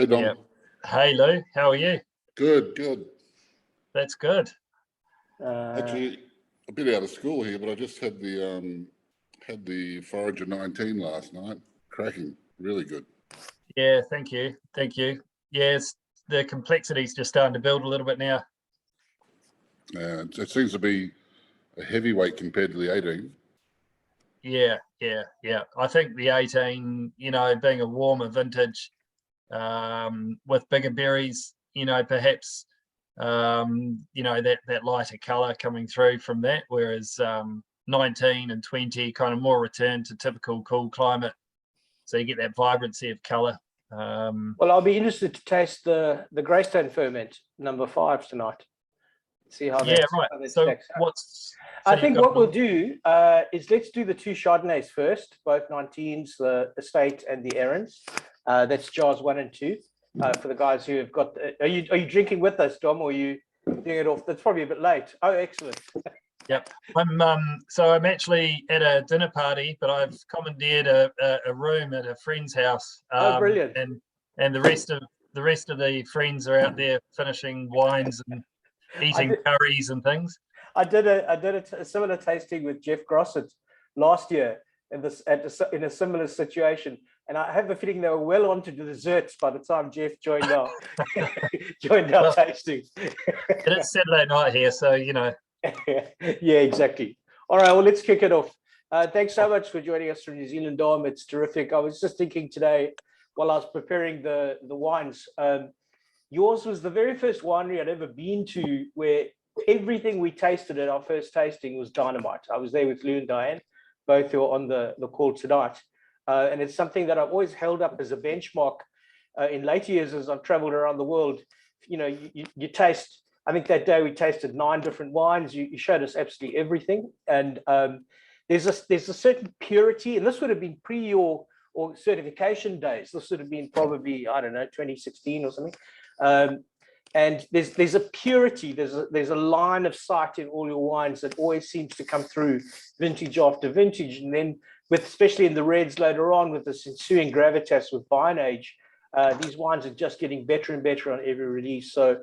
Hey, Dom. Yeah. Hey, Lou. How are you? Good, good. That's good. Actually, a bit out of school here, but I just had the Forager 19 last night. Cracking, really good. Yeah, thank you. Thank you. Yes, the complexity's just starting to build a little bit now. It seems to be a heavyweight compared to the 18. Yeah. I think the 18, being a warmer vintage, with bigger berries, perhaps, that lighter color coming through from that, whereas 19 and 20 kind of more return to typical cool climate. So you get that vibrancy of color. Well, I'll be interested to taste the Greystone Ferment number 5 tonight. See how yeah, right. So I think what we'll do is let's do the 2 Chardonnays first, both 19s, the Estate and the Erin's. That's jars 1 and 2 for the guys who have got. Are you drinking with us, Dom, or are you doing it off? That's probably a bit late. Oh, excellent. Yep. I'm actually at a dinner party, but I've commandeered a room at a friend's house. Oh, brilliant. And the rest of the friends are out there finishing wines and eating curries and things. I did a similar tasting with Jeff Grossett last year in a similar situation, and I have a feeling they were well on to the desserts by the time Jeff joined our tasting. It is Saturday night here, so Yeah, exactly. All right, well, let's kick it off. Thanks so much for joining us from New Zealand, Dom. It's terrific. I was just thinking today while I was preparing the wines, yours was the very first winery I'd ever been to where everything we tasted at our first tasting was dynamite. I was there with Lou and Diane, both who are on the call tonight. And it's something that I've always held up as a benchmark in later years as I've traveled around the world. You taste, I think that day we tasted 9 different wines. You showed us absolutely everything. And there's a certain purity, and this would have been pre or certification days. This would have been probably, I don't know, 2016 or something. And there's a purity, there's a line of sight in all your wines that always seems to come through vintage after vintage. And then especially in the reds later on, with this ensuing gravitas with vine age, these wines are just getting better and better on every release. So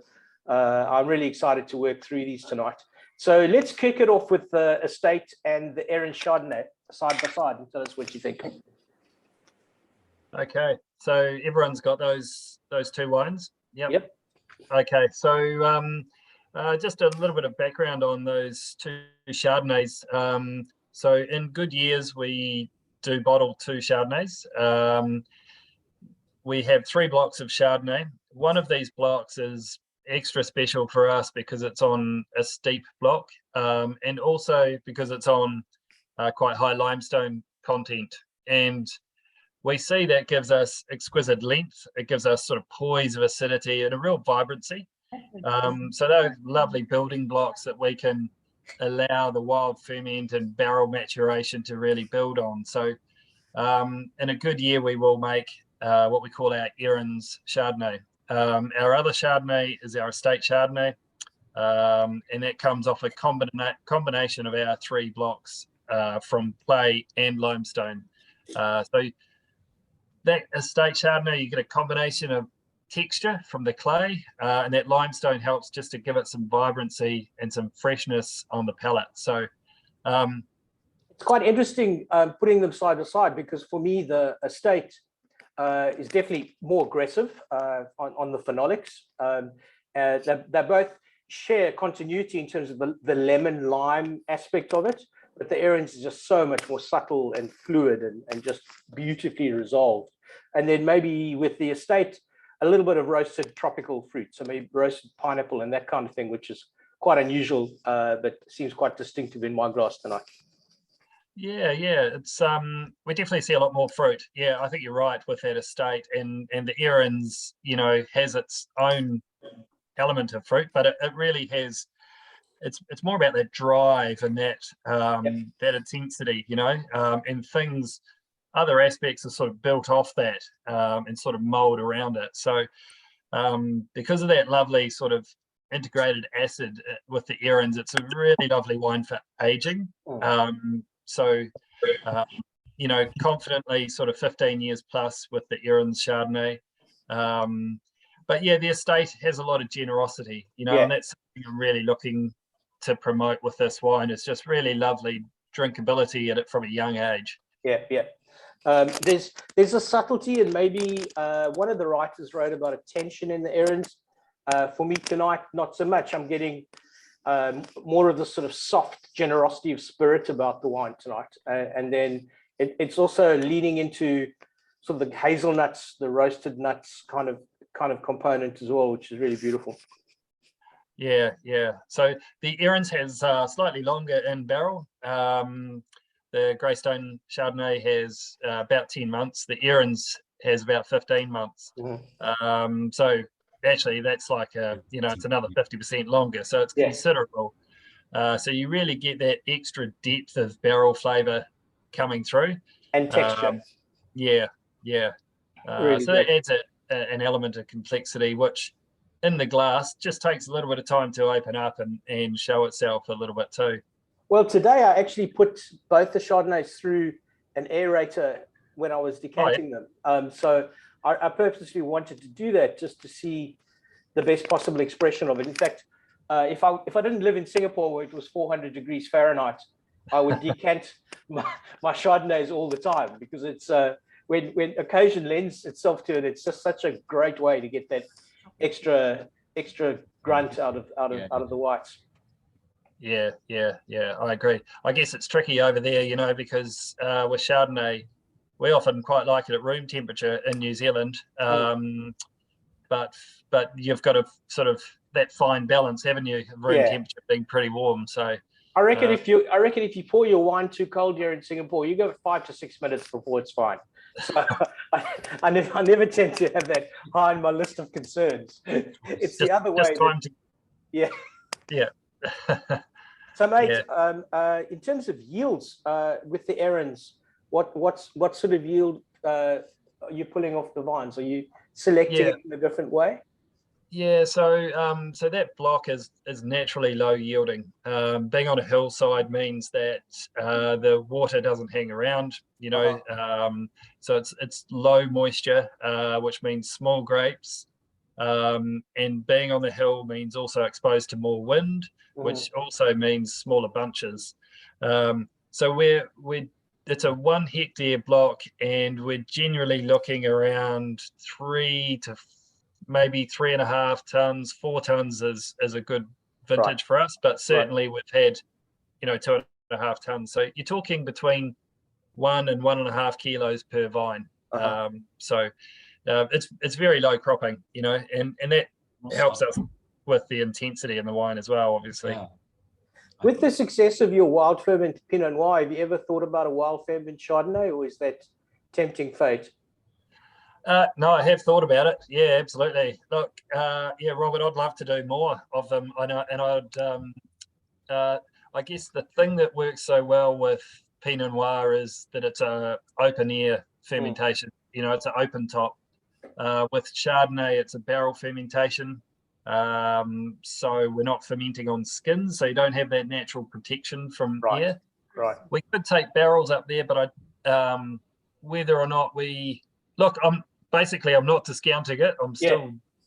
I'm really excited to work through these tonight. So let's kick it off with the Estate and the Erin Chardonnay side by side and tell us what you think. Okay, so everyone's got those 2 wines. Yep. Okay, so just a little bit of background on those 2 Chardonnays. So in good years, we do bottle 2 Chardonnays. We have 3 blocks of Chardonnay. One of these blocks is extra special for us because it's on a steep block, and also because it's on quite high limestone content. And we see that gives us exquisite length. It gives us sort of poise of acidity and a real vibrancy. So those lovely building blocks that we can allow the wild ferment and barrel maturation to really build on. So in a good year, we will make what we call our Erin's Chardonnay. Our other Chardonnay is our Estate Chardonnay, and that comes off a combination of our 3 blocks from clay and limestone. So that Estate Chardonnay, you get a combination of texture from the clay, and that limestone helps just to give it some vibrancy and some freshness on the palate. So it's quite interesting putting them side by side, because for me the Estate is definitely more aggressive on the phenolics. They both share continuity in terms of the lemon lime aspect of it, but the Erin's is just so much more subtle and fluid and just beautifully resolved. And then maybe with the Estate, a little bit of roasted tropical fruit, so maybe roasted pineapple and that kind of thing, which is quite unusual, but seems quite distinctive in my glass tonight. Yeah, it's we definitely see a lot more fruit. Yeah, I think you're right with that Estate, and the Erin's, has its own element of fruit, but it really has. It's more about that drive and that that intensity, and things. Other aspects are sort of built off that and sort of mold around it. So because of that lovely sort of integrated acid with the Erin's, it's a really lovely wine for aging. So confidently sort of 15 years plus with the Erin's Chardonnay. But yeah, the estate has a lot of generosity, you know, Yeah. and that's something I'm really looking to promote with this wine. It's just really lovely drinkability in it from a young age. Yeah, yeah. There's a subtlety, and maybe one of the writers wrote about a tension in the Erin's. For me tonight, not so much. I'm getting more of the sort of soft generosity of spirit about the wine tonight, and then it's also leaning into sort of the hazelnuts, the roasted nuts kind of component as well, which is really beautiful. Yeah, yeah. So the Erin's has slightly longer in barrel. The Greystone Chardonnay has about 10 months. The Erin's has about 15 months. Mm-hmm. So actually that's like it's another 50% longer, so it's considerable. So you really get that extra depth of barrel flavor coming through, and texture. Yeah. Really So that adds an element of complexity, which in the glass just takes a little bit of time to open up and show itself a little bit too. Well, today I actually put both the Chardonnays through an aerator when I was decanting them. So I purposely wanted to do that just to see the best possible expression of it. In fact, if I didn't live in Singapore where it was 400 degrees Fahrenheit, I would decant my Chardonnays all the time, because it's when occasion lends itself to it, it's just such a great way to get that extra grunt out of the whites. Yeah, I agree. I guess it's tricky over there, you know, because with Chardonnay, we often quite like it at room temperature in New Zealand, but you've got a sort of that fine balance, haven't you? Room temperature being pretty warm. So I reckon if you pour your wine too cold here in Singapore, you go 5 to 6 minutes before it's fine. So I never tend to have that high on my list of concerns. It's the other way. Yeah. So, mate, in terms of yields with the Erin's, what sort of yield are you pulling off the vines? Are you selecting it in a different way? Yeah, so that block is naturally low yielding. Being on a hillside means that the water doesn't hang around, you know. So it's low moisture, which means small grapes. And being on the hill means also exposed to more wind, which also means smaller bunches. So it's a 1 hectare block, and we're generally looking around 3 to maybe 3.5 tons. 4 tons is a good vintage for us, but certainly we've had 2.5 tons. So you're talking between 1 and 1.5 kilos per vine. So it's very low cropping, you know, and that helps us with the intensity in the wine as well, obviously. Yeah. With the success of your wild ferment Pinot Noir, have you ever thought about a wild ferment Chardonnay, or is that tempting fate? No, I have thought about it. Yeah, absolutely. Look, Robert, I'd love to do more of them. I know, and I guess the thing that works so well with Pinot Noir is that it's a open air fermentation. You know, it's an open top. With Chardonnay, it's a barrel fermentation. So we're not fermenting on skins, so you don't have that natural protection from air. Right. We could take barrels up there, but whether or not I'm not discounting it. I'm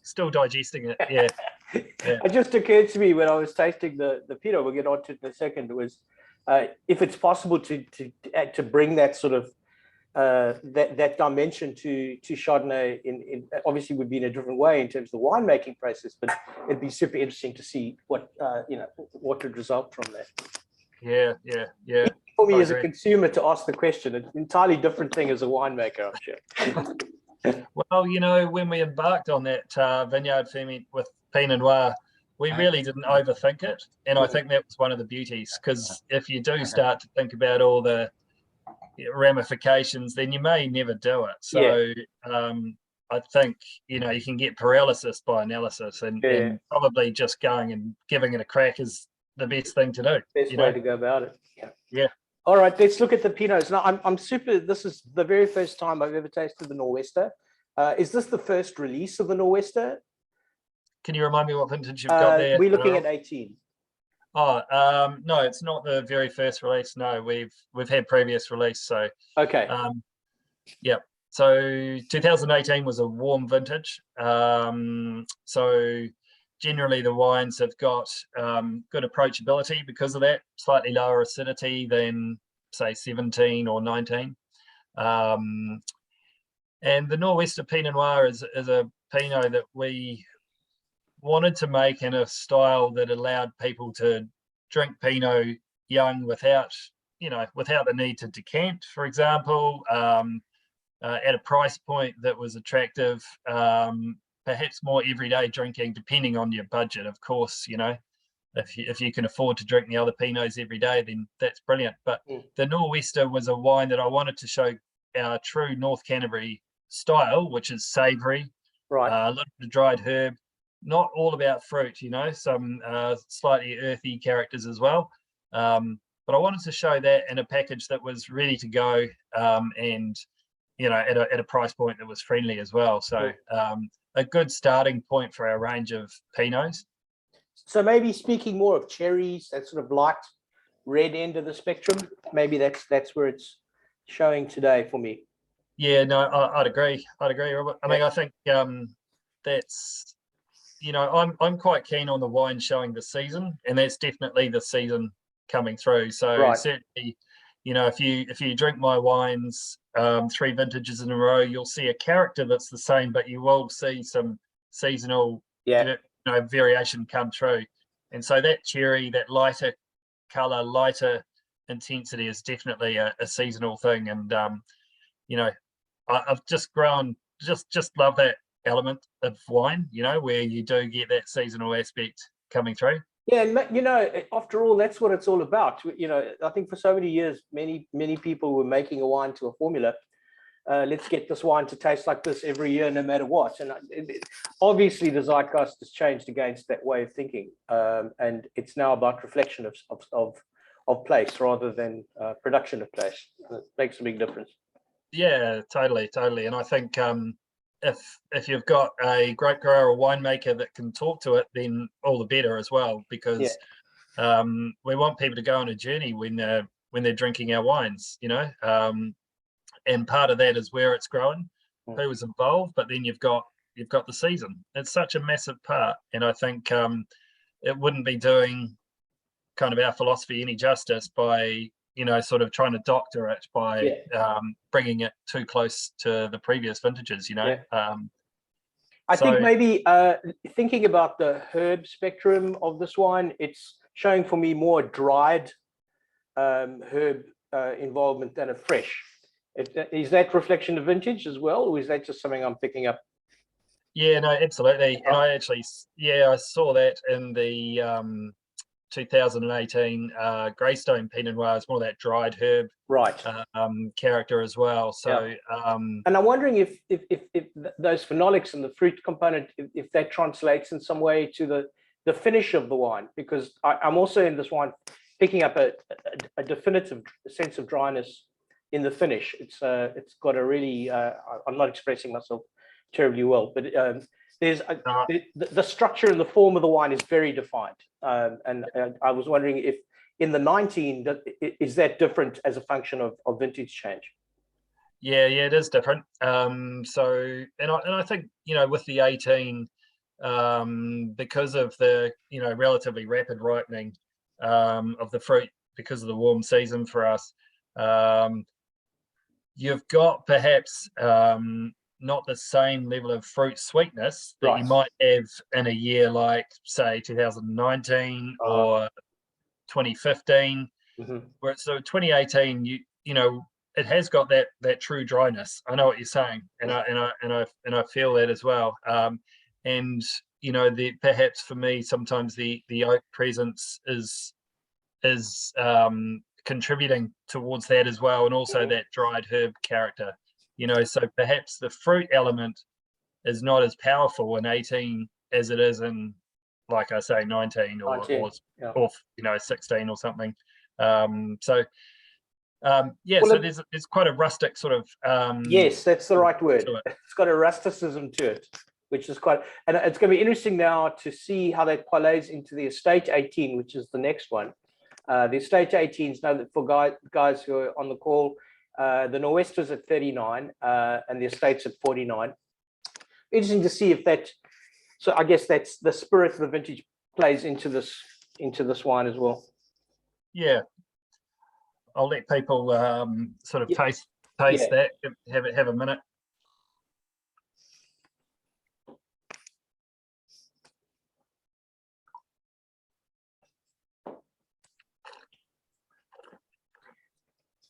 still digesting it. Yeah. It just occurred to me when I was tasting the Pinot, we'll get on to it in a second, was if it's possible to bring that sort of that dimension to Chardonnay in obviously would be in a different way in terms of the winemaking process, but it'd be super interesting to see what would result from that. Yeah. For me as a consumer to ask the question, it's an entirely different thing as a winemaker, I'm sure. Well, you know, when we embarked on that vineyard ferment with Pinot Noir, we really didn't overthink it, and I think that was one of the beauties, because if you do start to think about all the ramifications, then you may never do it. So I think you can get paralysis by analysis, and probably just going and giving it a crack is the best thing to do. Best way to go about it. Yeah. All right, let's look at the Pinots. Now, I'm super. This is the very first time I've ever tasted the Nor'Wester. Is this the first release of the Nor'Wester? Can you remind me what vintage you've got there? We're looking at 18. Oh, no, it's not the very first release. No, we've had previous release. So okay. Yeah. So 2018 was a warm vintage. So generally the wines have got good approachability because of that, slightly lower acidity than say 17 or 19. And the Nor'Wester Pinot Noir is a Pinot that we wanted to make in a style that allowed people to drink Pinot young without the need to decant, for example, at a price point that was attractive, perhaps more everyday drinking, depending on your budget, of course. If you can afford to drink the other Pinots every day, then that's brilliant. But the Nor'Wester was a wine that I wanted to show our true North Canterbury style, which is savoury, Right. a little bit of dried herb, not all about fruit, some slightly earthy characters as well. But I wanted to show that in a package that was ready to go, and at a price point that was friendly as well. So a good starting point for our range of Pinots. So maybe speaking more of cherries, that sort of light red end of the spectrum, maybe that's where it's showing today for me. Yeah, no, I'd agree, Robert. I mean, I think that's, I'm quite keen on the wine showing the season, and that's definitely the season coming through. So certainly, if you drink my wines 3 vintages in a row, you'll see a character that's the same, but you will see some seasonal variation come through. And so that cherry, that lighter color, lighter intensity is definitely a seasonal thing. And I've just grown, just love that element of wine, where you do get that seasonal aspect coming through. Yeah, and after all, that's what it's all about. I think for so many years, many people were making a wine to a formula. Let's get this wine to taste like this every year, no matter what. And obviously, the zeitgeist has changed against that way of thinking, and it's now about reflection of place rather than production of place. It makes a big difference. Yeah, totally. And I think if you've got a grape grower or winemaker that can talk to it, then all the better as well, because we want people to go on a journey when they're drinking our wines, and part of that is where it's grown, who was involved, but then you've got the season. It's such a massive part, and I think it wouldn't be doing kind of our philosophy any justice by sort of trying to doctor it by bringing it too close to the previous vintages. I think maybe thinking about the herb spectrum of this wine, it's showing for me more dried herb involvement than a fresh. Is that reflection of vintage as well, or is that just something I'm picking up? Yeah, no, absolutely. And I actually, I saw that in the 2018 Greystone Pinot Noir. It's more of that dried herb character as well. So and I'm wondering if those phenolics and the fruit component, if that translates in some way to the finish of the wine, because I'm also in this wine picking up a definitive sense of dryness in the finish. It's got a really I'm not expressing myself terribly well, but there's the structure and the form of the wine is very defined, and I was wondering if in the 19 is that different as a function of vintage change? Yeah, it is different. So and I think with the 18, because of the relatively rapid ripening of the fruit because of the warm season for us, you've got perhaps not the same level of fruit sweetness that you might have in a year like, say, 2019 or 2015. Where so 2018, it has got that true dryness. I know what you're saying, and I feel that as well. And perhaps for me, sometimes the oak presence is contributing towards that as well, and also that dried herb character. So perhaps the fruit element is not as powerful in 18 as it is in, like I say, 19 or 16 or something. So there's quite a rustic sort of yes, that's the right word. It's got a rusticism to it, which is quite, and it's going to be interesting now to see how that parlays into the Estate 18, which is the next one. The Estate 18s, know that for guys who are on the call, The Nor'Wester's at 39, and the estate's at 49. Interesting to see if that. So I guess that's the spirit of the vintage plays into this wine as well. Yeah, I'll let people sort of taste that. Have a minute.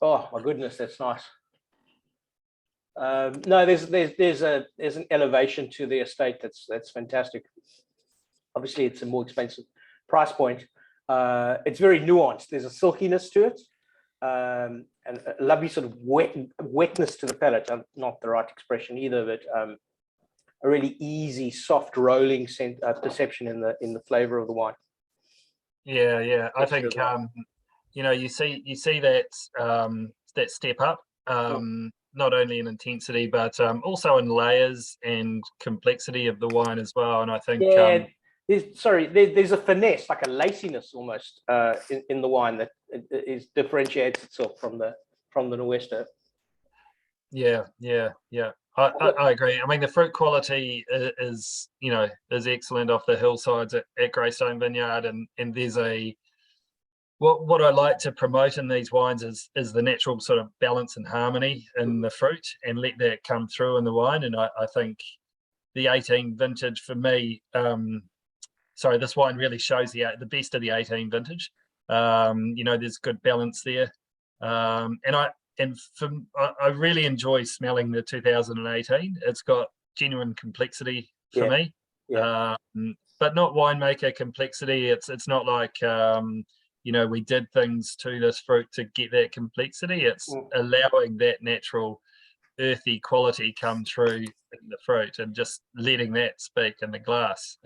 Oh my goodness, that's nice. No, there's an elevation to the estate that's fantastic. Obviously, it's a more expensive price point. It's very nuanced. There's a silkiness to it, and a lovely sort of wetness to the palate. Not the right expression either, but a really easy, soft, rolling perception in the flavor of the wine. Yeah. I think you see that step up. Not only in intensity, but also in layers and complexity of the wine as well. And I think there's a finesse, like a laciness almost in the wine that differentiates itself from the Nor'Wester. Yeah. I agree. I mean, the fruit quality is excellent off the hillsides at Greystone Vineyard, and there's what I like to promote in these wines is the natural sort of balance and harmony in the fruit, and let that come through in the wine. And I think the 18 vintage for me, this wine really shows the best of the 18 vintage. There's good balance there, and I really enjoy smelling the 2018. It's got genuine complexity for me, but not winemaker complexity. It's not like we did things to this fruit to get that complexity. It's allowing that natural earthy quality come through in the fruit and just letting that speak in the glass.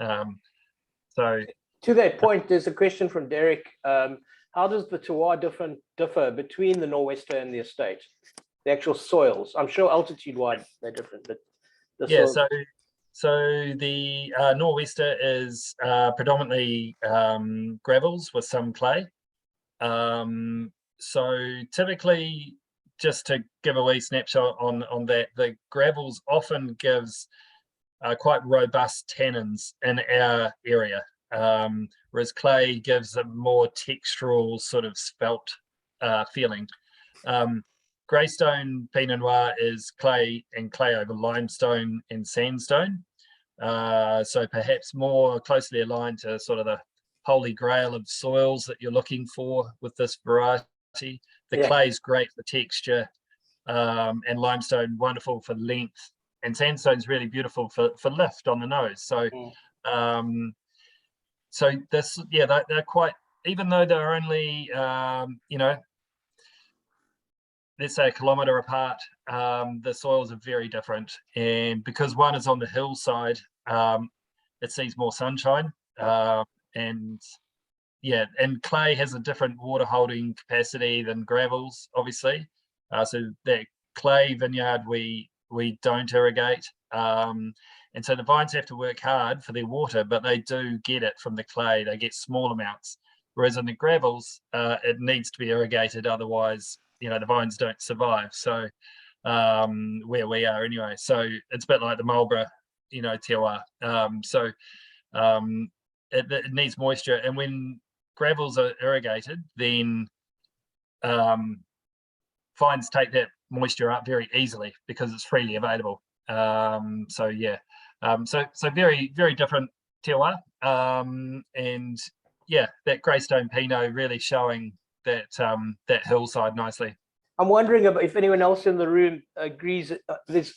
So to that point, there's a question from Derek. How does the terroir differ between the Nor'Wester and the estate? The actual soils. I'm sure altitude-wise they're different, but soils. So the Nor'Wester is predominantly gravels with some clay. So typically, just to give a wee snapshot on that, the gravels often gives quite robust tannins in our area, whereas clay gives a more textural sort of spelt feeling. Greystone Pinot Noir is clay over limestone and sandstone. So perhaps more closely aligned to sort of the holy grail of soils that you're looking for with this variety. The clay is great for texture, and limestone wonderful for length, and sandstone's really beautiful for lift on the nose. So they're quite, even though they're only let's say a kilometre apart, the soils are very different. And because one is on the hillside, it sees more sunshine. And clay has a different water holding capacity than gravels, obviously. So that clay vineyard, we don't irrigate. And so the vines have to work hard for their water, but they do get it from the clay. They get small amounts. Whereas in the gravels, it needs to be irrigated. Otherwise, the vines don't survive. So where we are anyway. So it's a bit like the Marlborough, terroir. It needs moisture. And when gravels are irrigated, then vines take that moisture up very easily because it's freely available. So very, very different terroir. And that Greystone Pinot really showing that hillside nicely. I'm wondering if anyone else in the room agrees there's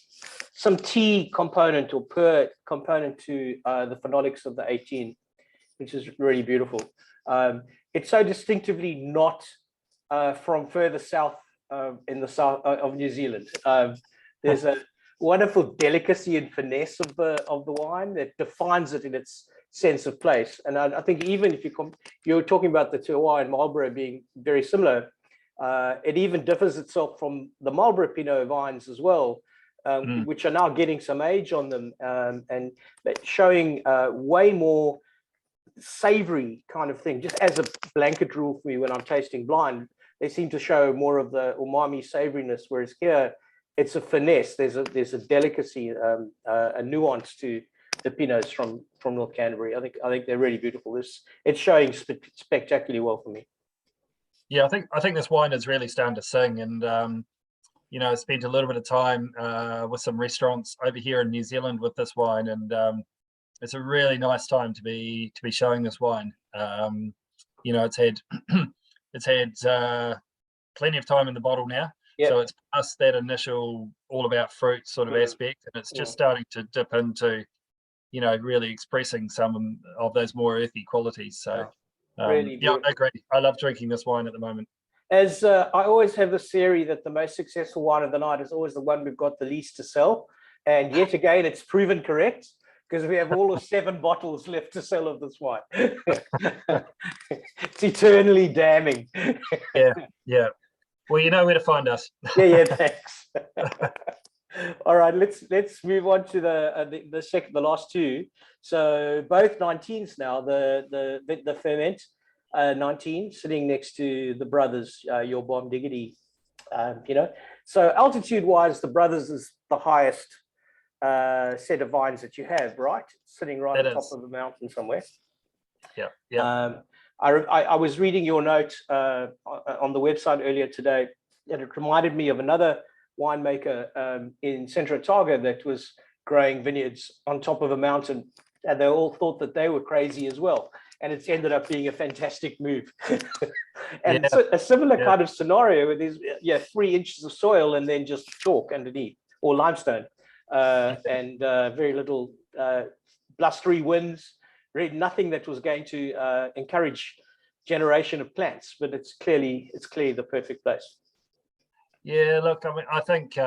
some tea component or per component to the phenolics of the 18, which is really beautiful. It's so distinctively not from further south in the south of New Zealand. There's a wonderful delicacy and finesse of the wine that defines it in its sense of place. And I think even if you're talking about the terroir and Marlborough being very similar, it even differs itself from the Marlborough Pinot vines as well, which are now getting some age on them, and showing way more savory kind of thing. Just as a blanket rule for me when I'm tasting blind, they seem to show more of the umami savoriness, whereas here it's a finesse. There's a delicacy, a nuance to the Pinots from North Canterbury. I think they're really beautiful. It's showing spectacularly well for me. Yeah, I think this wine is really starting to sing, and you know, I spent a little bit of time with some restaurants over here in New Zealand with this wine, and it's a really nice time to be showing this wine. You know, it's had plenty of time in the bottle now, so it's past that initial all about fruit sort of aspect, and it's just starting to dip into, you know, really expressing some of those more earthy qualities. So really yeah, I agree. I love drinking this wine at the moment. As I always have this theory that the most successful wine of the night is always the one we've got the least to sell, and yet again it's proven correct, because we have all of 7 bottles left to sell of this wine. It's eternally damning. Yeah. Well, you know where to find us. Yeah, thanks. All right, let's move on to the last two. So both 19s now. The Ferment 19 sitting next to the Brothers, your Bomb Diggity. You know, so altitude-wise, the Brothers is the highest set of vines that you have, right? Sitting right on top of the mountain somewhere. Yeah. I was reading your note on the website earlier today, and it reminded me of another winemaker in Central Otago that was growing vineyards on top of a mountain, and they all thought that they were crazy as well. And it's ended up being a fantastic move. And so a similar kind of scenario where there's 3 inches of soil and then just chalk underneath, or limestone, and very little blustery winds, really nothing that was going to encourage generation of plants, but it's clearly the perfect place. Yeah, look, I mean, I think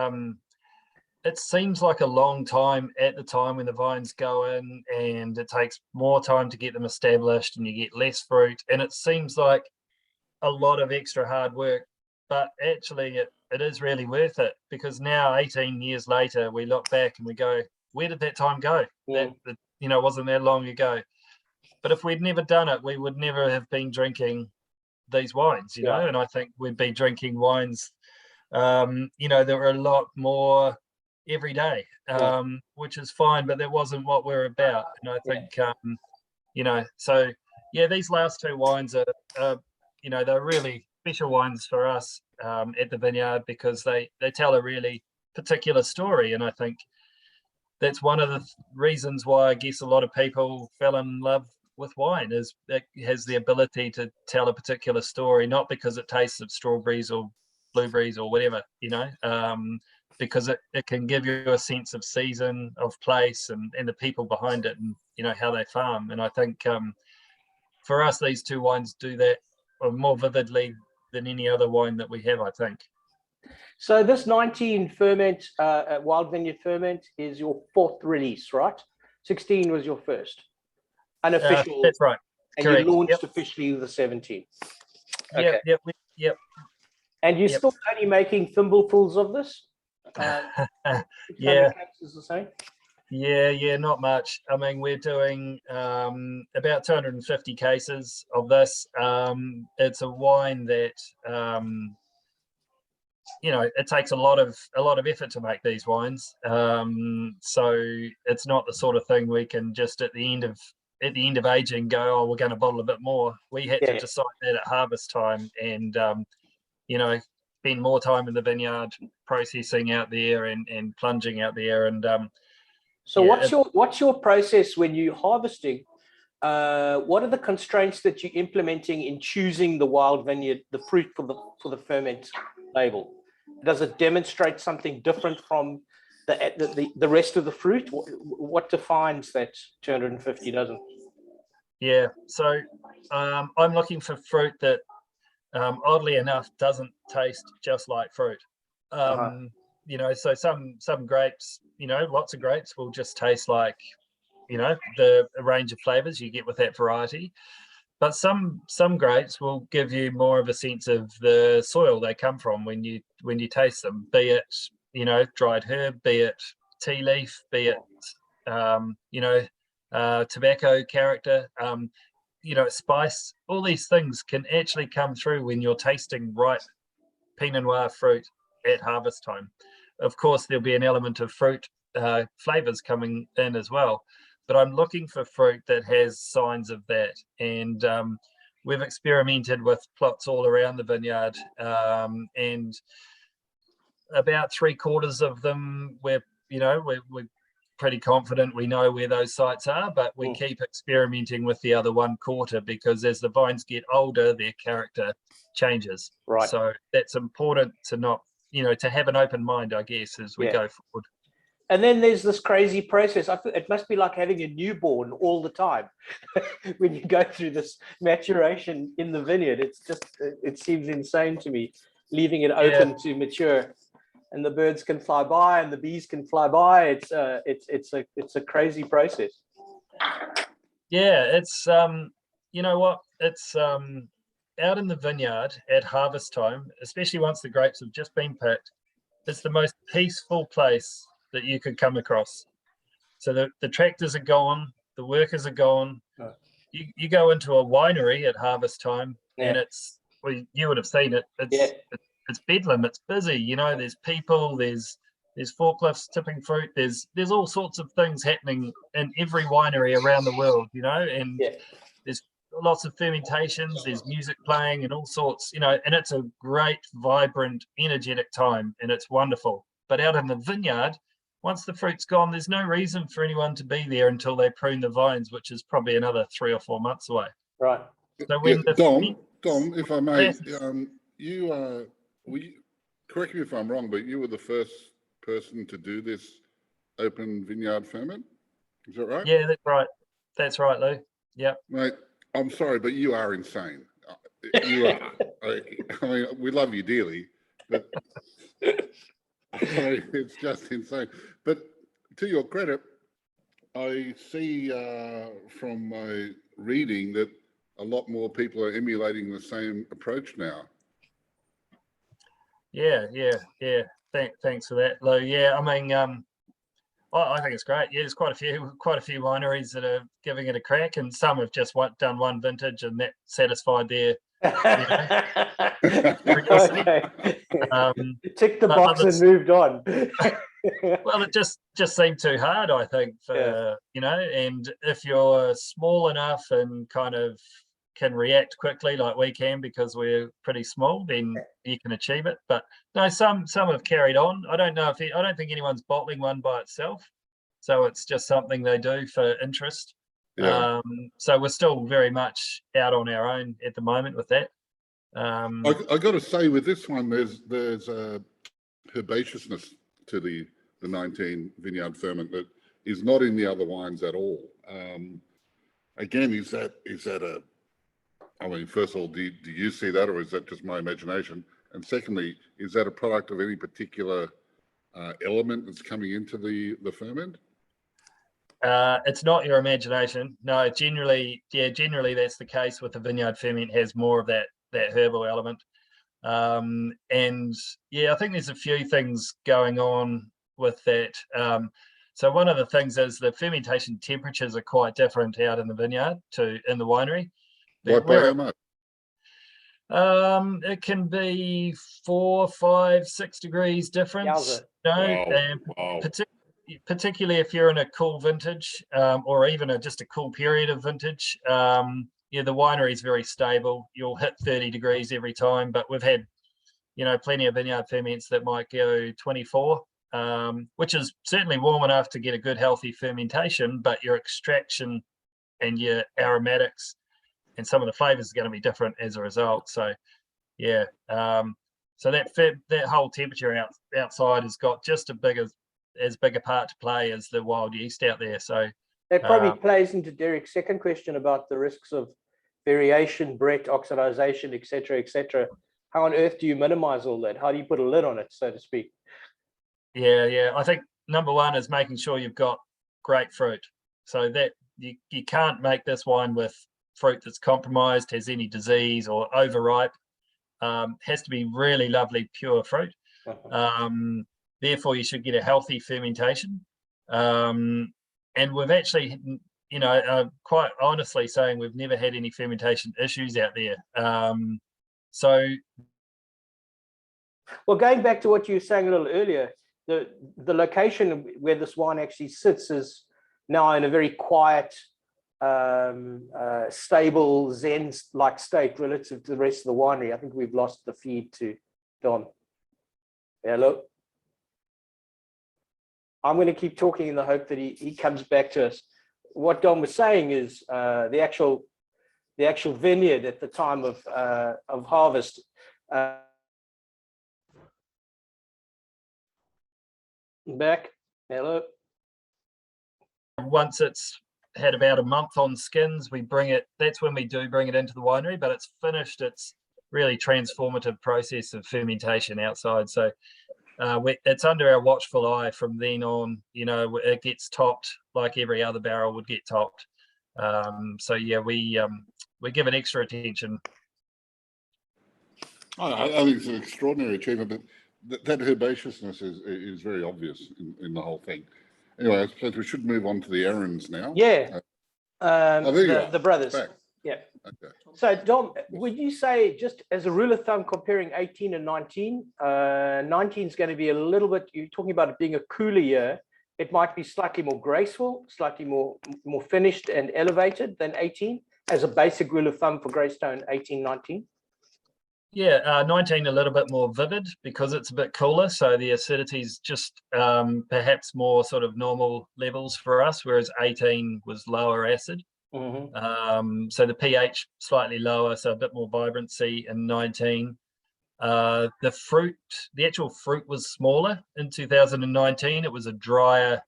it seems like a long time at the time when the vines go in, and it takes more time to get them established, and you get less fruit, and it seems like a lot of extra hard work, but actually it is really worth it, because now 18 years later we look back and we go, where did that time go? That you know, wasn't that long ago. But if we'd never done it, we would never have been drinking these wines, you know, and I think we'd be drinking wines you know, there were a lot more every day, which is fine, but that wasn't what we're about. And I think, you know, so yeah, these last 2 wines are you know, they're really special wines for us at the Vineyard, because they tell a really particular story. And I think that's one of the reasons why I guess a lot of people fell in love with wine, is it has the ability to tell a particular story, not because it tastes of strawberries or blueberries or whatever, you know, because it can give you a sense of season, of place, and the people behind it, and you know how they farm. And I think for us, these 2 wines do that more vividly than any other wine that we have, I think. So this 19 Ferment, Wild Vineyard Ferment, is your 4th release, right? 16 was your first unofficial. That's right. And correct. you launched officially with the 17. Okay. Yep. And you're still only making thimblefuls of this? Yeah. Cases or so? Yeah, not much. I mean, we're doing about 250 cases of this. It's a wine that you know, it takes a lot of effort to make these wines. So it's not the sort of thing we can just at the end of aging go, oh, we're going to bottle a bit more. We had to decide that at harvest time, and you know, spend more time in the vineyard processing out there and plunging out there. And so what's your process when you're harvesting? What are the constraints that you're implementing in choosing the Wild Vineyard, the fruit for the Ferment label? Does it demonstrate something different from the rest of the fruit? What defines that 250 dozen? Yeah, so I'm looking for fruit that oddly enough doesn't taste just like fruit. You know, so some grapes, you know, lots of grapes will just taste like, you know, the range of flavors you get with that variety. But some grapes will give you more of a sense of the soil they come from when you taste them, be it, you know, dried herb, be it tea leaf, be it you know, tobacco character. spice, all these things can actually come through when you're tasting ripe Pinot Noir fruit at harvest time. Of course, there'll be an element of fruit flavors coming in as well, but I'm looking for fruit that has signs of that. And we've experimented with plots all around the vineyard, and about 3/4 of them we're pretty confident we know where those sites are, but we keep experimenting with the other 1/4, because as the vines get older, their character changes. Right. So that's important to not, to have an open mind, I guess, as we go forward. And then there's this crazy process. It must be like having a newborn all the time when you go through this maturation in the vineyard. It's just, it seems insane to me, leaving it open to mature, and the birds can fly by and the bees can fly by. It's a crazy process. Yeah, it's it's out in the vineyard at harvest time, especially once the grapes have just been picked. It's the most peaceful place that you could come across. So the tractors are gone, the workers are gone. Right. You go into a winery at harvest time, and you would have seen it. It's bedlam. It's busy. There's people. There's forklifts tipping fruit. There's all sorts of things happening in every winery around the world. And there's lots of fermentations. There's music playing and all sorts. And it's a great, vibrant, energetic time, and it's wonderful. But out in the vineyard, once the fruit's gone, there's no reason for anyone to be there until they prune the vines, which is probably another 3 or 4 months away. Right. So when Dom, if I may, Yes. correct me if I'm wrong, but you were the first person to do this open vineyard ferment. Is that right? Yeah, that's right. That's right, Lou. Yeah. Mate, I'm sorry, but you are insane. You are. I mean, we love you dearly, but it's just insane. But to your credit, I see from my reading that a lot more people are emulating the same approach now. Yeah. Thanks for that, Lou. Yeah, I mean, I think it's great. Yeah, there's quite a few wineries that are giving it a crack, and some have just done one vintage, and that satisfied their curiosity. Tick the box and moved on. Well, it just seemed too hard, I think, for and if you're small enough and kind of can react quickly like we can, because we're pretty small, then you can achieve it. But no, some have carried on. I don't think anyone's bottling one by itself, so it's just something they do for interest. So we're still very much out on our own at the moment with that. I got to say, with this one, there's a herbaceousness to the 19 Vineyard Ferment that is not in the other wines at all. Again, is that a, I mean, first of all, do you see that, or is that just my imagination? And secondly, is that a product of any particular element that's coming into the ferment? It's not your imagination. No, generally that's the case with the Vineyard Ferment. Has more of that herbal element. And yeah, I think there's a few things going on with that. So one of the things is the fermentation temperatures are quite different out in the vineyard to in the winery. By how much? It can be 4, 5, 6 degrees difference. And particularly if you're in a cool vintage, or even just a cool period of vintage. The winery is very stable. You'll hit 30 degrees every time, but we've had, plenty of vineyard ferments that might go 24, which is certainly warm enough to get a good, healthy fermentation, but your extraction and your aromatics and some of the flavors are going to be different as a result. So, yeah. So that whole temperature outside has got just as big a part to play as the wild yeast out there. So that probably plays into Derek's second question about the risks of variation, Brett, oxidization, etc. How on earth do you minimize all that? How do you put a lid on it, so to speak? Yeah. I think number one is making sure you've got great fruit, so that you can't make this wine with fruit that's compromised, has any disease or overripe. Has to be really lovely, pure fruit. Therefore, you should get a healthy fermentation. And we've actually quite honestly saying we've never had any fermentation issues out there. So, well, going back to what you were saying a little earlier, the location where this wine actually sits is now in a very quiet, stable, zen-like state relative to the rest of the winery. I think we've lost the feed to Don. Hello. I'm going to keep talking in the hope that he comes back to us. What Don was saying is the actual vineyard at the time of harvest. Back. Hello. Once it's had about a month on skins, we bring it. That's when we do bring it into the winery. But it's finished its really transformative process of fermentation outside. So. It's under our watchful eye from then on. It gets topped like every other barrel would get topped. So yeah, we give it extra attention. I think it's an extraordinary achievement, but that herbaceousness is very obvious in the whole thing. Anyway, I suppose we should move on to the Erins now. Yeah, the brothers. Back. Yeah. Okay. So, Dom, would you say, just as a rule of thumb, comparing 18 and 19, 19 is going to be a little bit, you're talking about it being a cooler year. It might be slightly more graceful, slightly more finished and elevated than 18, as a basic rule of thumb for Greystone, 18, 19. Yeah, 19 a little bit more vivid because it's a bit cooler. So the acidity is just perhaps more sort of normal levels for us, whereas 18 was lower acid. Mm-hmm. So the pH slightly lower, so a bit more vibrancy in 19. The actual fruit was smaller in 2019. It was a drier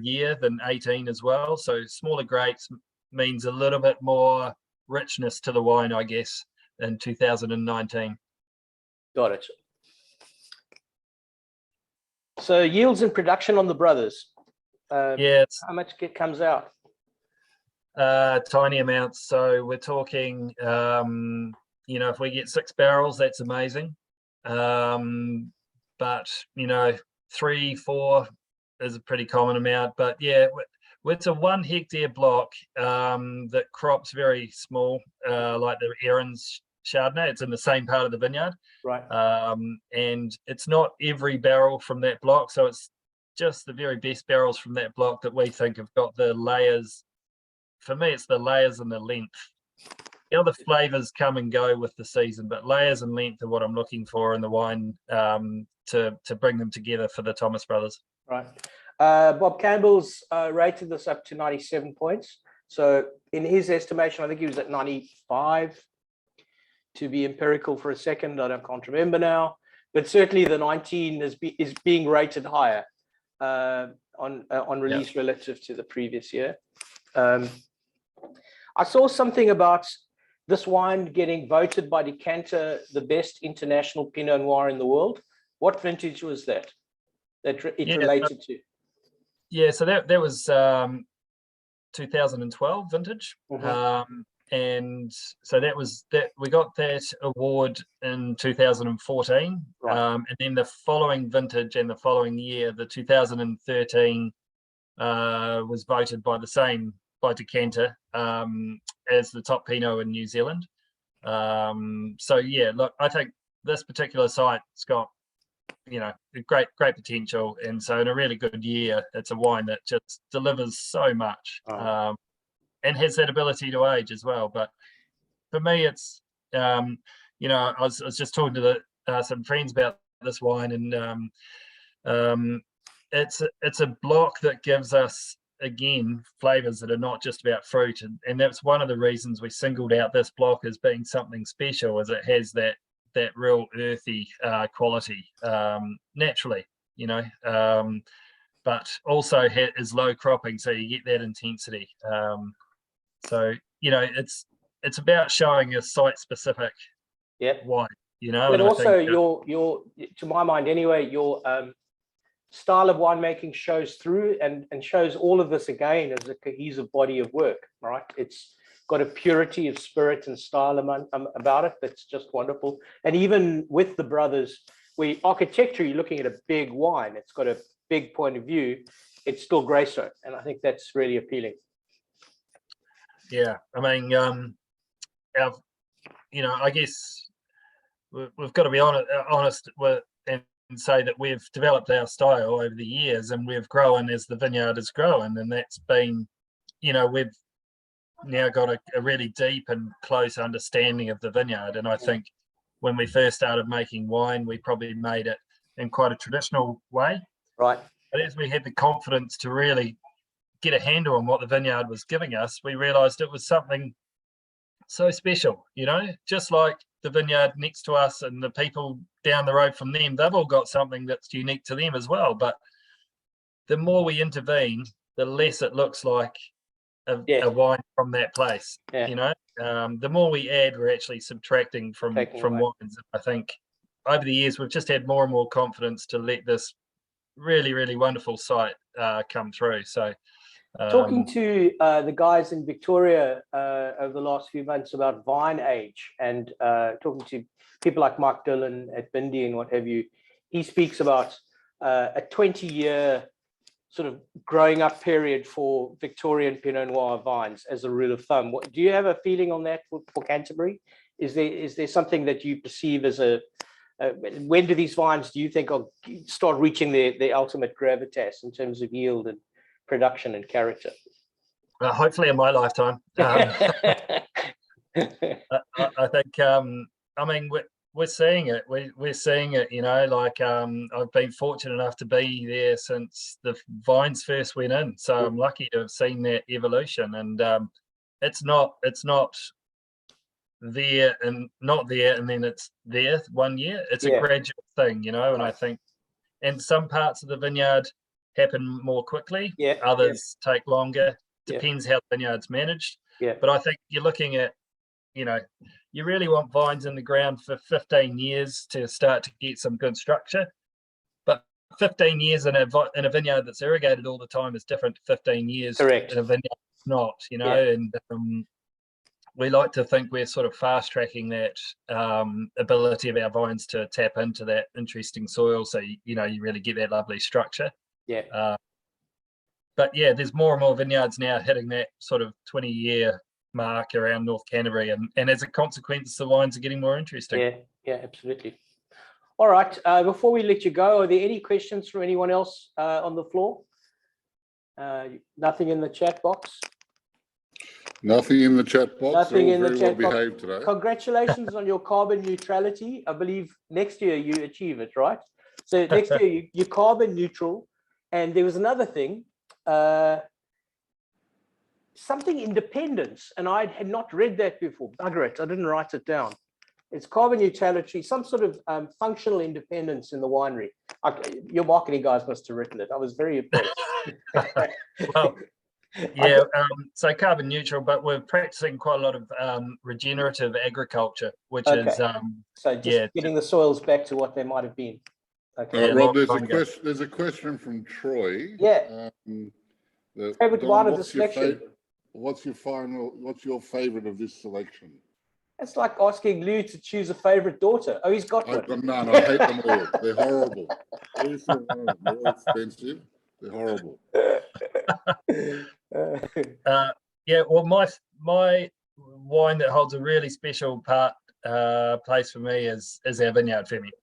year than 18 as well. So smaller grapes means a little bit more richness to the wine, I guess, in 2019. Got it. So yields and production on the brothers. Yeah, how much comes out? Tiny amounts. So we're talking, if we get 6 barrels, that's amazing. But 3, 4 is a pretty common amount. But yeah, it's a 1 hectare block that crops very small, like the Erin's Chardonnay. It's in the same part of the vineyard, right? And it's not every barrel from that block. So it's just the very best barrels from that block that we think have got the layers. For me, it's the layers and the length. The other flavors come and go with the season, but layers and length are what I'm looking for in the wine to bring them together for the Thomas brothers. Right. Bob Campbell's rated this up to 97 points. So in his estimation, I think he was at 95. To be empirical for a second, I can't remember now, but certainly the 19 is being rated higher on release relative to the previous year. I saw something about this wine getting voted by Decanter the best international Pinot Noir in the world. What vintage was that related to? Yeah, so that was 2012 vintage. Mm-hmm. And so we got that award in 2014. Right. And then the following vintage and the following year, the 2013 was voted by Decanter as the top Pinot in New Zealand. So yeah, look, I think this particular site's got great potential, and so in a really good year, it's a wine that just delivers so much, and has that ability to age as well. But for me, it's I was just talking to some friends about this wine, and it's a block that gives us, again, flavors that are not just about fruit, and that's one of the reasons we singled out this block as being something special, is it has that real earthy quality naturally, but also is low cropping, so you get that intensity. So it's about showing a site specific wine, but also your to my mind anyway, your style of winemaking shows through and shows all of this again as a cohesive body of work, right? It's got a purity of spirit and style about it that's just wonderful. And even with the brothers, where architecture, you're looking at a big wine, it's got a big point of view, it's still Greystone, and I think that's really appealing. Yeah. I mean, our, I guess we've got to be honest with and say that we've developed our style over the years, and we've grown as the vineyard has grown, and that's been, we've now got a really deep and close understanding of the vineyard. And I think when we first started making wine, we probably made it in quite a traditional way. Right. But as we had the confidence to really get a handle on what the vineyard was giving us, we realized it was something so special, just like the vineyard next to us and the people down the road from them, they've all got something that's unique to them as well. But the more we intervene, the less it looks like a wine from that place. The more we add, we're actually subtracting from wines. I think over the years we've just had more and more confidence to let this really, really wonderful site come through. So talking to the guys in Victoria over the last few months about vine age, and talking to people like Mark Dillon at Bindi and what have you, he speaks about a 20-year sort of growing up period for Victorian Pinot Noir vines as a rule of thumb. Do you have a feeling on that for Canterbury? Is there something that you perceive as when do these vines, do you think, start reaching their ultimate gravitas in terms of yield and production and character? Hopefully in my lifetime. I think, I mean, we're seeing it. We're seeing it, I've been fortunate enough to be there since the vines first went in. So I'm lucky to have seen that evolution. And it's not there and not there, and then it's there 1 year. It's a gradual thing, and I think, and some parts of the vineyard happen more quickly, others take longer. Depends how the vineyard's managed. But I think you're looking at, you really want vines in the ground for 15 years to start to get some good structure. But 15 years in a vineyard that's irrigated all the time is different to 15 years in a vineyard that's not, and we like to think we're sort of fast tracking that ability of our vines to tap into that interesting soil. So, you really get that lovely structure. But there's more and more vineyards now hitting that sort of 20-year mark around North Canterbury, and as a consequence, the wines are getting more interesting. Yeah, absolutely. All right, before we let you go, are there any questions from anyone else on the floor? Nothing in the chat box? Nothing in the chat box. Nothing in the chat well box. behaved today. Congratulations on your carbon neutrality. I believe next year you achieve it, right? So next year you're carbon neutral. And there was another thing, something independence, and I had not read that before. Bugger it, I didn't write it down. It's carbon neutrality, some sort of functional independence in the winery. Your marketing guys must have written it. I was very impressed. Well, so carbon neutral, but we're practicing quite a lot of regenerative agriculture, which is so just getting the soils back to what they might have been. Rob, there's a question from Troy. Favorite wine of the selection. What's your favorite of this selection? It's like asking Lou to choose a favorite daughter. Oh, he's got one. I've got none. I hate them all. They're horrible. They're all expensive. They're horrible. Well, my wine that holds a really special place for me is our Vineyard Ferment.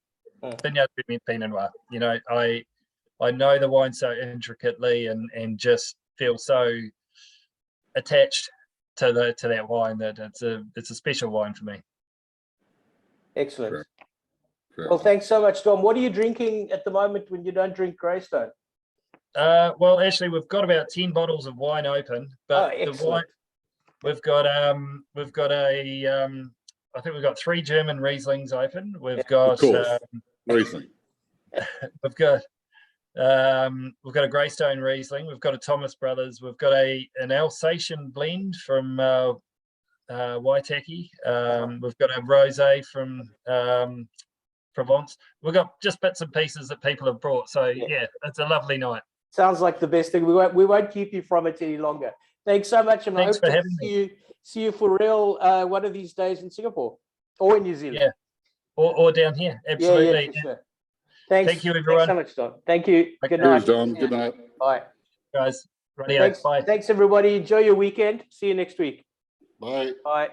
Vineyard Ferment Pinot Noir. I know the wine so intricately and just feel so attached to that wine that it's a special wine for me. Excellent. Great. Well, thanks so much, Tom. What are you drinking at the moment when you don't drink Greystone? Well, actually, we've got about 10 bottles of wine open, but the wine we've got I think we've got 3 German Rieslings open. We've got Riesling. We've got a Greystone Riesling. We've got a Thomas Brothers. We've got an Alsatian blend from Waitaki. We've got a rosé from Provence. We've got just bits and pieces that people have brought. So it's a lovely night. Sounds like the best thing. We won't keep you from it any longer. Thanks so much, and Thanks I hope to see you for real one of these days in Singapore or in New Zealand. Yeah, or down here. Absolutely. Yeah, sure. Thanks. Thank you, everyone. Thanks so much, Don. Thank you. Okay. Good night. Cheers, Don. Good night. Bye. Guys. Thanks, everybody. Enjoy your weekend. See you next week. Bye. Bye.